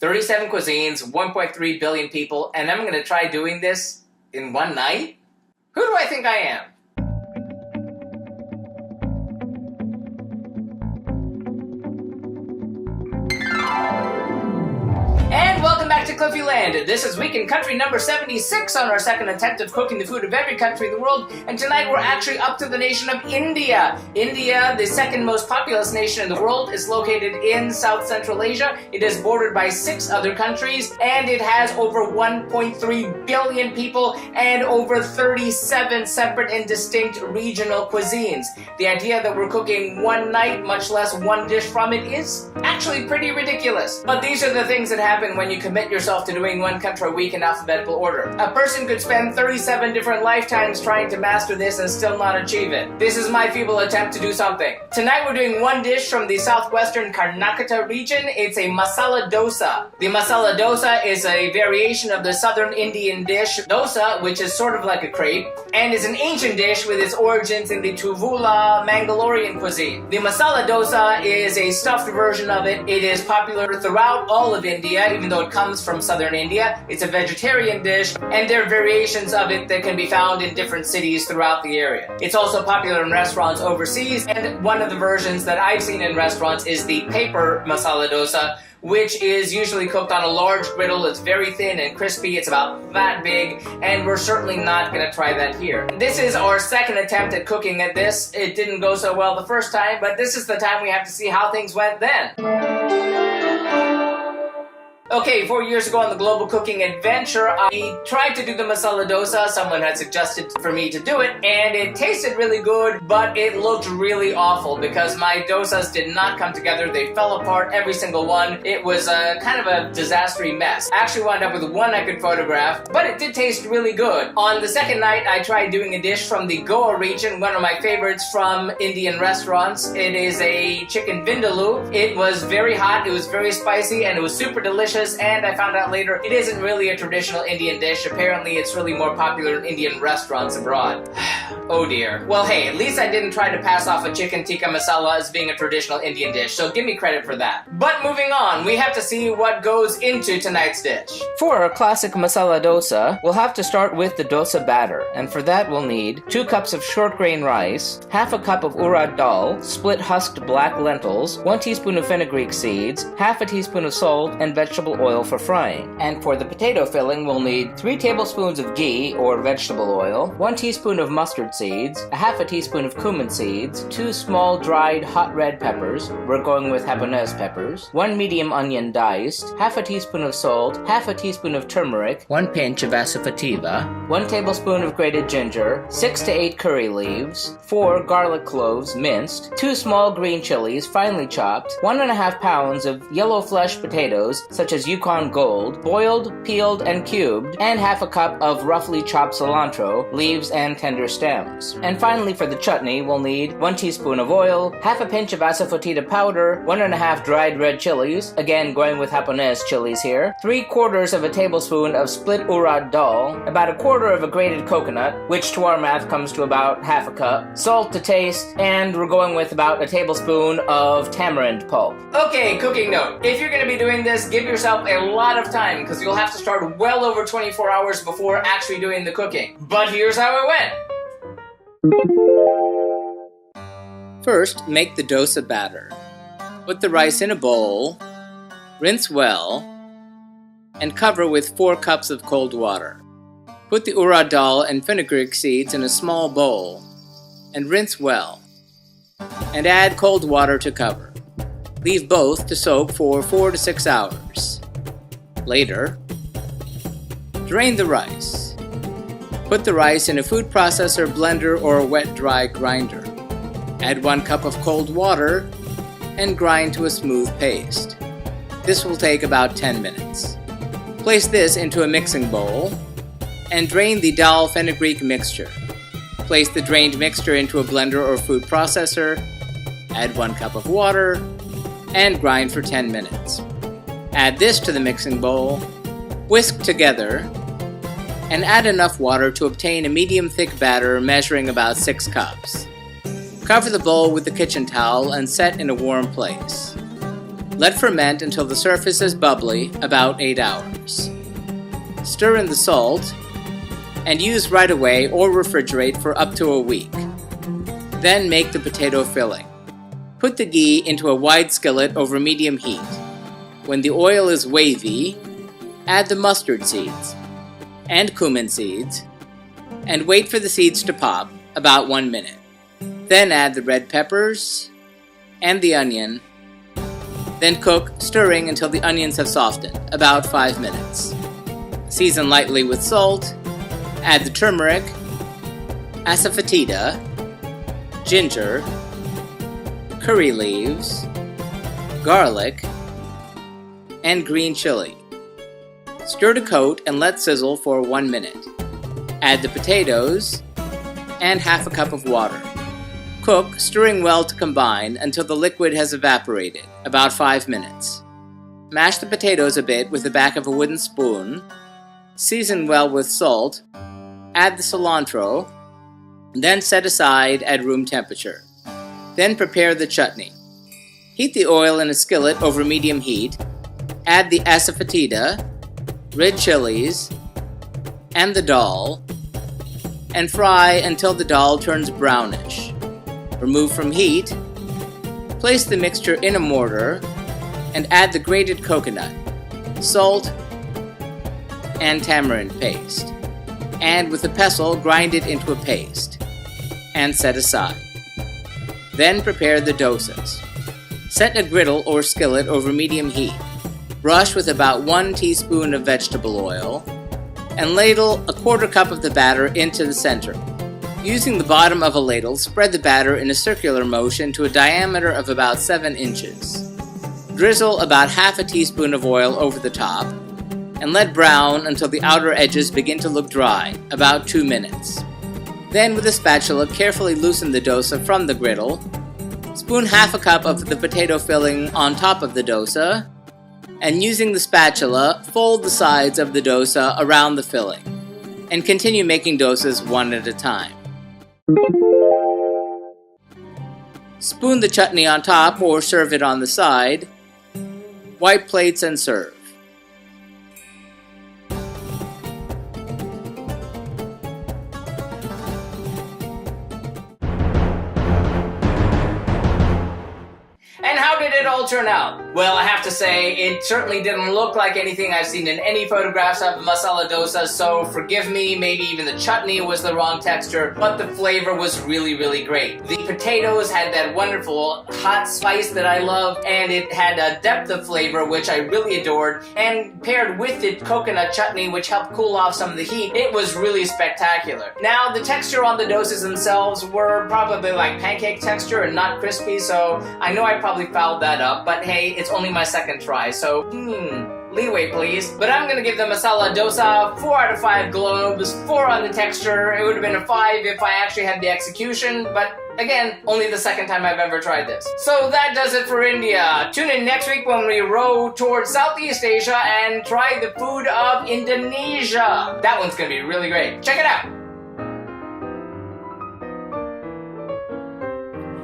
37 cuisines, 1.3 billion people, and I'm going to try doing this in one night? Who do I think I am? And welcome back to Cliffieland. This is week in country number 76 on our second attempt of cooking the food of every country in the world, and tonight we're actually up to the nation of India. India, the second most populous nation in the world, is located in South Central Asia. It is bordered by 6 other countries, and it has over 1.3 billion people and over 37 separate and distinct regional cuisines. The idea that we're cooking one night, much less one dish from it, is actually pretty ridiculous. But these are the things that happen when you commit yourself to doing one country a week in alphabetical order. A person could spend 37 different lifetimes trying to master this and still not achieve it. This is my feeble attempt to do something. Tonight we're doing one dish from the southwestern Karnataka region. It's a Masala Dosa. The Masala Dosa is a variation of the southern Indian dish dosa, which is sort of like a crepe, and is an ancient dish with its origins in the Tuvula Mangalorean cuisine. The Masala Dosa is a stuffed version of it. It is popular throughout all of India, even though it comes from southern India. It's a vegetarian dish, and there are variations of it that can be found in different cities throughout the area. It's also popular in restaurants overseas, and one of the versions that I've seen in restaurants is the paper masala dosa, which is usually cooked on a large griddle. It's very thin and crispy. It's about that big, and we're certainly not going to try that here. This is our second attempt at cooking at this. It didn't go so well the first time, but this is the time we have to see how things went then. Okay, 4 years ago on the Global Cooking Adventure, I tried to do the masala dosa. Someone had suggested for me to do it, and it tasted really good, but it looked really awful because my dosas did not come together. They fell apart, every single one. It was kind of a disastrous mess. I actually wound up with one I could photograph, but it did taste really good. On the second night, I tried doing a dish from the Goa region, one of my favorites from Indian restaurants. It is a chicken vindaloo. It was very hot, it was very spicy, and it was super delicious. And I found out later it isn't really a traditional Indian dish. Apparently it's really more popular in Indian restaurants abroad. Oh dear. Well, hey, at least I didn't try to pass off a chicken tikka masala as being a traditional Indian dish, so give me credit for that. But moving on, we have to see what goes into tonight's dish. For our classic masala dosa, we'll have to start with the dosa batter, and for that we'll need 2 cups of short grain rice, half a cup of urad dal, split husked black lentils, 1 teaspoon of fenugreek seeds, half a teaspoon of salt, and vegetable oil for frying. And for the potato filling, we'll need 3 tablespoons of ghee or vegetable oil, 1 teaspoon of mustard seeds, a half a teaspoon of cumin seeds, 2 small dried hot red peppers, we're going with habanese peppers, 1 medium onion diced, half a teaspoon of salt, half a teaspoon of turmeric, 1 pinch of asafoetida, 1 tablespoon of grated ginger, 6 to 8 curry leaves, 4 garlic cloves minced, 2 small green chilies finely chopped, 1.5 pounds of yellow flesh potatoes such as Yukon Gold, boiled, peeled, and cubed, and half a cup of roughly chopped cilantro, leaves, and tender stems. And finally for the chutney, we'll need 1 teaspoon of oil, half a pinch of asafoetida powder, 1.5 dried red chilies, again going with habanese chilies here, 3/4 of a tablespoon of split urad dal, about 1/4 of a grated coconut, which to our math comes to about half a cup, salt to taste, and we're going with about a tablespoon of tamarind pulp. Okay, cooking note. If you're going to be doing this, give yourself a lot of time because you'll have to start well over 24 hours before actually doing the cooking. But here's how it went. First, make the dosa batter. Put the rice in a bowl, rinse well, and cover with 4 cups of cold water. Put the urad dal and fenugreek seeds in a small bowl and rinse well, and add cold water to cover. Leave both to soak for 4 to 6 hours. Later, drain the rice. Put the rice in a food processor, blender, or a wet-dry grinder. Add 1 cup of cold water and grind to a smooth paste. This will take about 10 minutes. Place this into a mixing bowl and drain the dal fenugreek mixture. Place the drained mixture into a blender or food processor, add 1 cup of water, and grind for 10 minutes. Add this to the mixing bowl, whisk together, and add enough water to obtain a medium-thick batter measuring about 6 cups. Cover the bowl with the kitchen towel and set in a warm place. Let ferment until the surface is bubbly, about 8 hours. Stir in the salt, and use right away or refrigerate for up to a week. Then make the potato filling. Put the ghee into a wide skillet over medium heat. When the oil is wavy, add the mustard seeds and cumin seeds, and wait for the seeds to pop, about 1 minute. Then add the red peppers and the onion. Then cook, stirring until the onions have softened, about 5 minutes. Season lightly with salt. Add the turmeric, asafoetida, ginger, curry leaves, garlic, and green chili. Stir to coat and let sizzle for 1 minute. Add the potatoes and half a cup of water. Cook, stirring well to combine until the liquid has evaporated, about 5 minutes. Mash the potatoes a bit with the back of a wooden spoon. Season well with salt. Add the cilantro, then set aside at room temperature. Then prepare the chutney. Heat the oil in a skillet over medium heat. Add the asafoetida, red chilies, and the dal, and fry until the dal turns brownish. Remove from heat. Place the mixture in a mortar and add the grated coconut, salt, and tamarind paste. And with a pestle, grind it into a paste, and set aside. Then prepare the dosas. Set a griddle or skillet over medium heat. Brush with about 1 teaspoon of vegetable oil, and ladle a 1/4 cup of the batter into the center. Using the bottom of a ladle, spread the batter in a circular motion to a diameter of about 7 inches. Drizzle about 1/2 teaspoon of oil over the top, and let brown until the outer edges begin to look dry, about 2 minutes. Then with a spatula, carefully loosen the dosa from the griddle. Spoon 1/2 cup of the potato filling on top of the dosa, and using the spatula, fold the sides of the dosa around the filling, and continue making dosas one at a time. Spoon the chutney on top or serve it on the side. Wipe plates and serve. And how did it all turn out? Well, I have to say, it certainly didn't look like anything I've seen in any photographs of masala dosa, so forgive me, maybe even the chutney was the wrong texture, but the flavor was really, really great. The potatoes had that wonderful hot spice that I love, and it had a depth of flavor which I really adored, and paired with the coconut chutney which helped cool off some of the heat, it was really spectacular. Now, the texture on the dosas themselves were probably like pancake texture and not crispy, so I know I probably fouled that up, but hey, it's only my second try, so leeway please. But I'm gonna give the masala dosa 4 out of 5 globes, 4 on the texture. It would have been a 5 if I actually had the execution, but again, only the second time I've ever tried this. So that does it for India. Tune in next week when we row towards Southeast Asia and try the food of Indonesia. That one's gonna be really great. Check it out.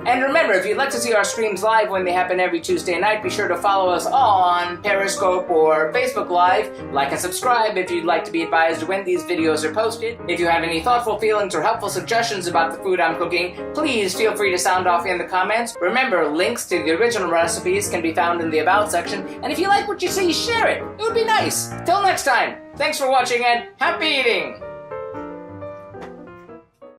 And remember, if you'd like to see our streams live when they happen every Tuesday night, be sure to follow us on Periscope or Facebook Live. Like and subscribe if you'd like to be advised when these videos are posted. If you have any thoughtful feelings or helpful suggestions about the food I'm cooking, please feel free to sound off in the comments. Remember, links to the original recipes can be found in the About section. And if you like what you see, share it. It would be nice. Till next time, thanks for watching and happy eating!